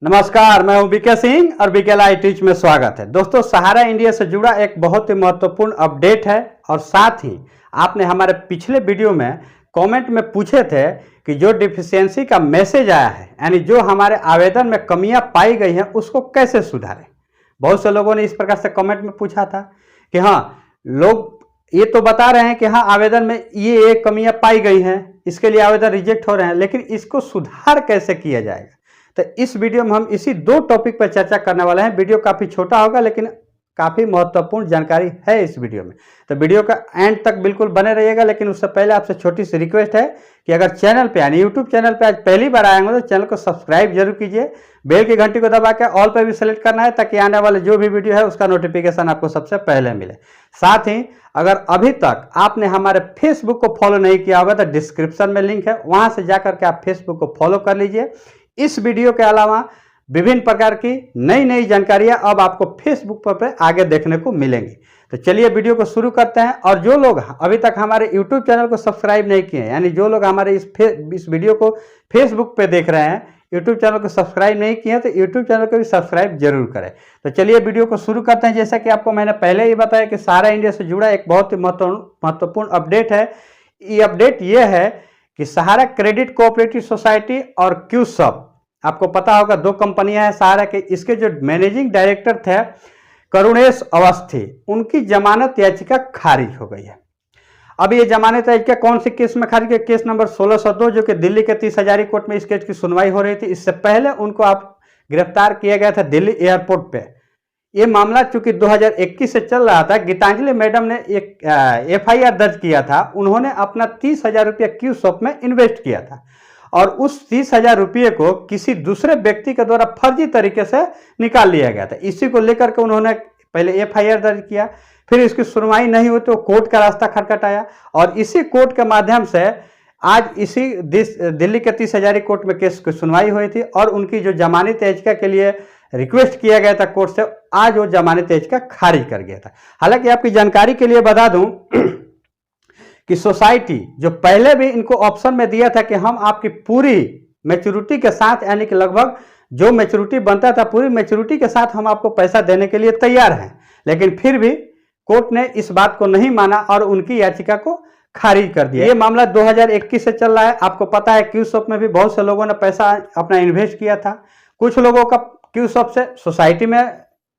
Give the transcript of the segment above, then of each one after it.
नमस्कार, मैं हूं बीके सिंह और बीके लाइव टीच में स्वागत है। दोस्तों, सहारा इंडिया से जुड़ा एक बहुत ही महत्वपूर्ण अपडेट है और साथ ही आपने हमारे पिछले वीडियो में कमेंट में पूछे थे कि जो डिफिशियंसी का मैसेज आया है, यानी जो हमारे आवेदन में कमियां पाई गई हैं, उसको कैसे सुधारें। बहुत से लोगों ने इस प्रकार से कमेंट में पूछा था कि हाँ, लोग ये तो बता रहे हैं कि हाँ, आवेदन में ये कमियां पाई गई हैं, इसके लिए आवेदन रिजेक्ट हो रहे हैं, लेकिन इसको सुधार कैसे किया जाएगा। तो इस वीडियो में हम इसी दो टॉपिक पर चर्चा करने वाले हैं। वीडियो काफ़ी छोटा होगा लेकिन काफ़ी महत्वपूर्ण जानकारी है इस वीडियो में, तो वीडियो का एंड तक बिल्कुल बने रहिएगा। लेकिन उससे पहले आपसे छोटी सी रिक्वेस्ट है कि अगर चैनल पे यानी यूट्यूब चैनल पे आज पहली बार आए होंगे तो चैनल को सब्सक्राइब जरूर कीजिए, बेल की घंटी को दबा के ऑल पे भी सेलेक्ट करना है ताकि आने वाले जो भी वीडियो है उसका नोटिफिकेशन आपको सबसे पहले मिले। साथ ही अगर अभी तक आपने हमारे फेसबुक को फॉलो नहीं किया होगा तो डिस्क्रिप्शन में लिंक है, वहां से जाकर के आप फेसबुक को फॉलो कर लीजिए। इस वीडियो के अलावा विभिन्न प्रकार की नई नई जानकारियां अब आपको फेसबुक पर आगे देखने को मिलेंगी। तो चलिए वीडियो को शुरू करते हैं। और जो लोग अभी तक हमारे यूट्यूब चैनल को सब्सक्राइब नहीं किए हैं, यानी जो लोग हमारे इस वीडियो को फेसबुक पे देख रहे हैं, यूट्यूब चैनल को सब्सक्राइब नहीं किए हैं तो यूट्यूब चैनल को भी सब्सक्राइब जरूर करें। तो चलिए वीडियो को शुरू करते हैं। जैसा कि आपको मैंने पहले ही बताया कि सहारा इंडिया से जुड़ा एक बहुत ही महत्वपूर्ण अपडेट है। ये अपडेट ये है कि सहारा क्रेडिट कोऑपरेटिव सोसाइटी और क्यूसॉप, आपको पता होगा दो कंपनियां हैं सहारा के, इसके जो मैनेजिंग डायरेक्टर थे करुणेश अवस्थी, उनकी जमानत याचिका खारिज हो गई है। अब ये जमानत याचिका कौन से केस में खारिज है? केस नंबर 1602 जो कि दिल्ली के 30 हजारी कोर्ट में इस केस की सुनवाई हो रही थी। इससे पहले उनको आप गिरफ्तार किया गया था दिल्ली एयरपोर्ट पे। ये मामला चूंकि 2021 से चल रहा था, गीतांजलि मैडम ने एक FIR दर्ज किया था। उन्होंने अपना 30,000 रुपया क्यूसॉप में इन्वेस्ट किया था और उस 30,000 रुपये को किसी दूसरे व्यक्ति के द्वारा फर्जी तरीके से निकाल लिया गया था। इसी को लेकर के उन्होंने पहले FIR दर्ज किया, फिर इसकी सुनवाई नहीं हुई तो कोर्ट का रास्ता खटखटाया और इसी कोर्ट के माध्यम से आज इसी दिल्ली के 30 हजारी कोर्ट में केस की सुनवाई हुई थी और उनकी जो जमानत याचिका के लिए रिक्वेस्ट किया गया था कोर्ट से, आज वो जमानत याचिका खारिज कर गया था। हालांकि आपकी जानकारी के लिए बता दूं कि सोसाइटी जो पहले भी इनको ऑप्शन में दिया था कि हम आपकी पूरी मैच्योरिटी के साथ, यानी कि लगभग जो मैच्योरिटी बनता था पूरी मैच्योरिटी के साथ हम आपको पैसा देने के लिए तैयार हैं, लेकिन फिर भी कोर्ट ने इस बात को नहीं माना और उनकी याचिका को खारिज कर दिया। ये मामला 2021 से चल रहा है। आपको पता है क्यूसॉप में भी बहुत से लोगों ने पैसा अपना इन्वेस्ट किया था। कुछ लोगों का क्यूसॉप से सोसाइटी में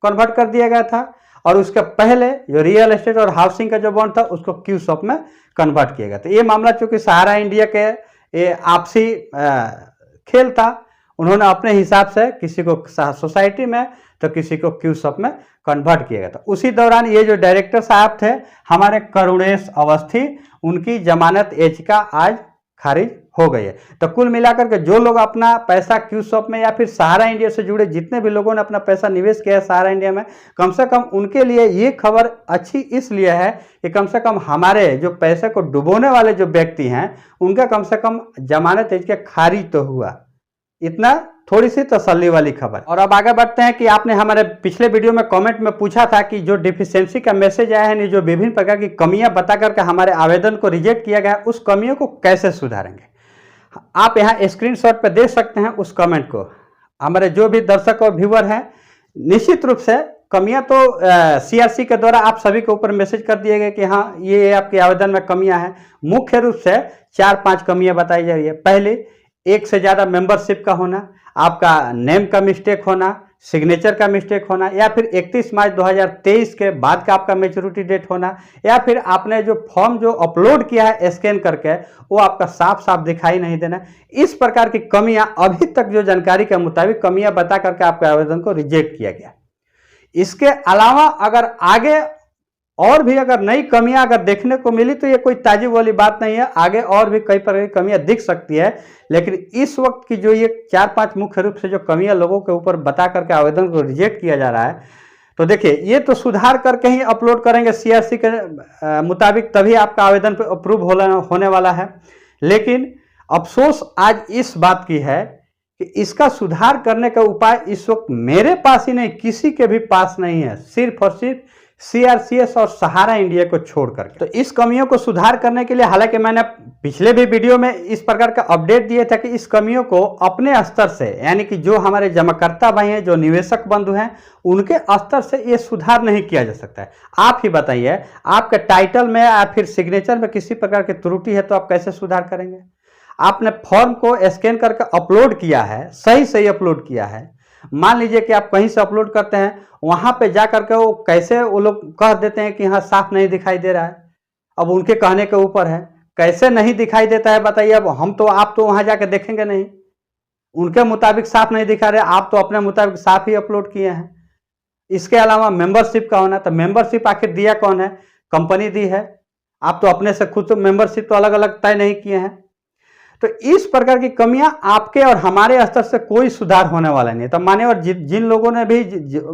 कन्वर्ट कर दिया गया था और उसके पहले जो रियल एस्टेट और हाउसिंग का जो बॉन्ड था उसको क्यूसॉप में कन्वर्ट किया गया था। ये मामला चूंकि सहारा इंडिया के ये आपसी खेल था, उन्होंने अपने हिसाब से किसी को सोसाइटी में तो किसी को क्यूसॉप में कन्वर्ट किया गया था। उसी दौरान ये जो डायरेक्टर साहब थे हमारे करुणेश अवस्थी, उनकी जमानत याचिका आज खारिज हो गई है। तो कुल मिलाकर के जो लोग अपना पैसा क्यूसॉप में या फिर सहारा इंडिया से जुड़े जितने भी लोगों ने अपना पैसा निवेश किया है सहारा इंडिया में, कम से कम उनके लिए ये खबर अच्छी इसलिए है कि कम से कम हमारे जो पैसे को डुबोने वाले जो व्यक्ति हैं उनका कम से कम जमानत याचिका खारिज तो हुआ। इतना थोड़ी सी तसल्ली वाली खबर। और अब आगे बढ़ते हैं कि आपने हमारे पिछले वीडियो में कमेंट में पूछा था कि जो डिफिशियंसी का मैसेज आया है, जो विभिन्न प्रकार की कमियां बता करके हमारे आवेदन को रिजेक्ट किया गया, उस कमियों को कैसे सुधारेंगे। आप यहाँ स्क्रीनशॉट पे देख सकते हैं उस कमेंट को। हमारे जो भी दर्शक और व्यूअर हैं, निश्चित रूप से कमियां तो CRC के द्वारा आप सभी के ऊपर मैसेज कर दिए गए कि हाँ, ये आपके आवेदन में कमियां हैं। मुख्य रूप से 4-5 कमियां बताई जा रही है। पहले, एक से ज़्यादा मेंबरशिप का होना, आपका नेम का मिस्टेक होना, सिग्नेचर का मिस्टेक होना, या फिर 31 मार्च 2023 के बाद का आपका मैच्योरिटी डेट होना, या फिर आपने जो फॉर्म जो अपलोड किया है स्कैन करके वो आपका साफ साफ दिखाई नहीं देना। इस प्रकार की कमियां अभी तक जो जानकारी के मुताबिक कमियां बता करके आपके आवेदन को रिजेक्ट किया गया। इसके अलावा अगर आगे और भी अगर नई कमियां अगर देखने को मिली तो ये कोई ताजुब वाली बात नहीं है, आगे और भी कई प्रकार की कमियां दिख सकती है। लेकिन इस वक्त की जो ये 4-5 मुख्य रूप से जो कमियां लोगों के ऊपर बता करके आवेदन को रिजेक्ट किया जा रहा है, तो देखिए ये तो सुधार करके ही अपलोड करेंगे CRC के मुताबिक, तभी आपका आवेदन पे अप्रूव होने वाला है। लेकिन अफसोस आज इस बात की है कि इसका सुधार करने का उपाय इस वक्त मेरे पास ही नहीं, किसी के भी पास नहीं है। सिर्फ और सिर्फ CRCS और सहारा इंडिया को छोड़कर। तो इस कमियों को सुधार करने के लिए, हालांकि मैंने पिछले भी वीडियो में इस प्रकार का अपडेट दिए थे कि इस कमियों को अपने स्तर से, यानी कि जो हमारे जमाकर्ता भाई हैं, जो निवेशक बंधु हैं, उनके स्तर से ये सुधार नहीं किया जा सकता है। आप ही बताइए, आपके टाइटल में या फिर सिग्नेचर में किसी प्रकार की त्रुटि है तो आप कैसे सुधार करेंगे? आपने फॉर्म को स्कैन करके अपलोड किया है, सही अपलोड किया है, मान लीजिए कि आप कहीं से अपलोड करते हैं, वहां पे जा करके वो कैसे वो लोग कह देते हैं कि हाँ साफ नहीं दिखाई दे रहा है। अब उनके कहने के ऊपर है, कैसे नहीं दिखाई देता है बताइए। अब आप तो वहां जाकर देखेंगे नहीं, उनके मुताबिक साफ नहीं दिखा रहे, आप तो अपने मुताबिक साफ ही अपलोड किए हैं। इसके अलावा मेंबरशिप का होना, तो मेंबरशिप आखिर दिया कौन है? कंपनी दी है, आप तो अपने से खुद तो मेंबरशिप तो अलग अलग तय नहीं किए हैं। तो इस प्रकार की कमियां आपके और हमारे स्तर से कोई सुधार होने वाला नहीं है। तो माने, और जिन लोगों ने भी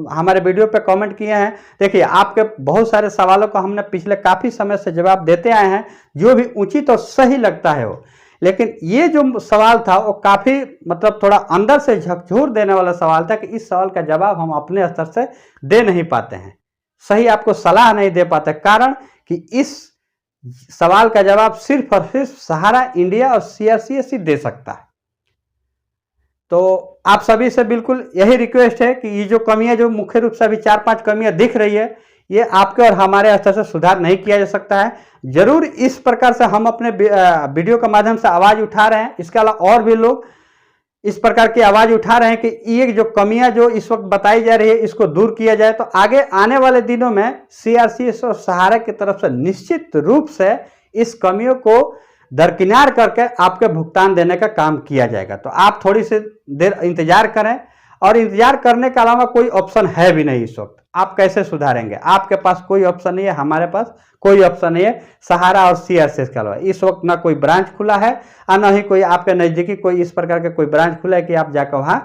हमारे वीडियो पे कमेंट किए हैं, देखिए आपके बहुत सारे सवालों का हमने पिछले काफी समय से जवाब देते आए हैं, जो भी उचित और सही लगता है वो। लेकिन ये जो सवाल था वो काफी मतलब थोड़ा अंदर से झकझोर देने वाला सवाल था कि इस सवाल का जवाब हम अपने स्तर से दे नहीं पाते हैं, सही आपको सलाह नहीं दे पाते, कारण कि इस सवाल का जवाब सिर्फ और सिर्फ सहारा इंडिया और CRCS ही दे सकता है। तो आप सभी से बिल्कुल यही रिक्वेस्ट है कि ये जो कमियां, जो मुख्य रूप से अभी 4-5 कमियां दिख रही है, ये आपके और हमारे स्तर से सुधार नहीं किया जा सकता है। जरूर इस प्रकार से हम अपने वीडियो के माध्यम से आवाज उठा रहे हैं, इसके अलावा और भी लोग इस प्रकार की आवाज उठा रहे हैं कि ये जो कमियां जो इस वक्त बताई जा रही है, इसको दूर किया जाए। तो आगे आने वाले दिनों में CRCS और सहारा की तरफ से निश्चित रूप से इस कमियों को दरकिनार करके आपके भुगतान देने का काम किया जाएगा। तो आप थोड़ी सी देर इंतजार करें, और इंतजार करने के अलावा कोई ऑप्शन है भी नहीं इस वक्त। आप कैसे सुधारेंगे? आपके पास कोई ऑप्शन नहीं है, हमारे पास कोई ऑप्शन नहीं है सहारा और CRCS के अलावा। इस वक्त ना कोई ब्रांच खुला है और ना ही कोई आपके नजदीकी कोई इस प्रकार के कोई ब्रांच खुला है कि आप जाकर वहां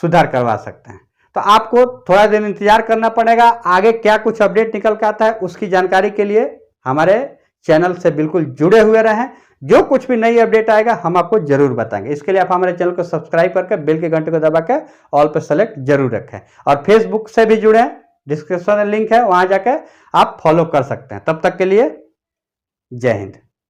सुधार करवा सकते हैं। तो आपको थोड़ा देर इंतजार करना पड़ेगा। आगे क्या कुछ अपडेट निकल के आता है, उसकी जानकारी के लिए हमारे चैनल से बिल्कुल जुड़े हुए रहें। जो कुछ भी नई अपडेट आएगा हम आपको जरूर बताएंगे। इसके लिए आप हमारे चैनल को सब्सक्राइब करके बेल के घंटे को दबा के ऑल पे सेलेक्ट जरूर रखें, और फेसबुक से भी जुड़े, डिस्क्रिप्शन में लिंक है, वहां जाकर आप फॉलो कर सकते हैं। तब तक के लिए जय हिंद।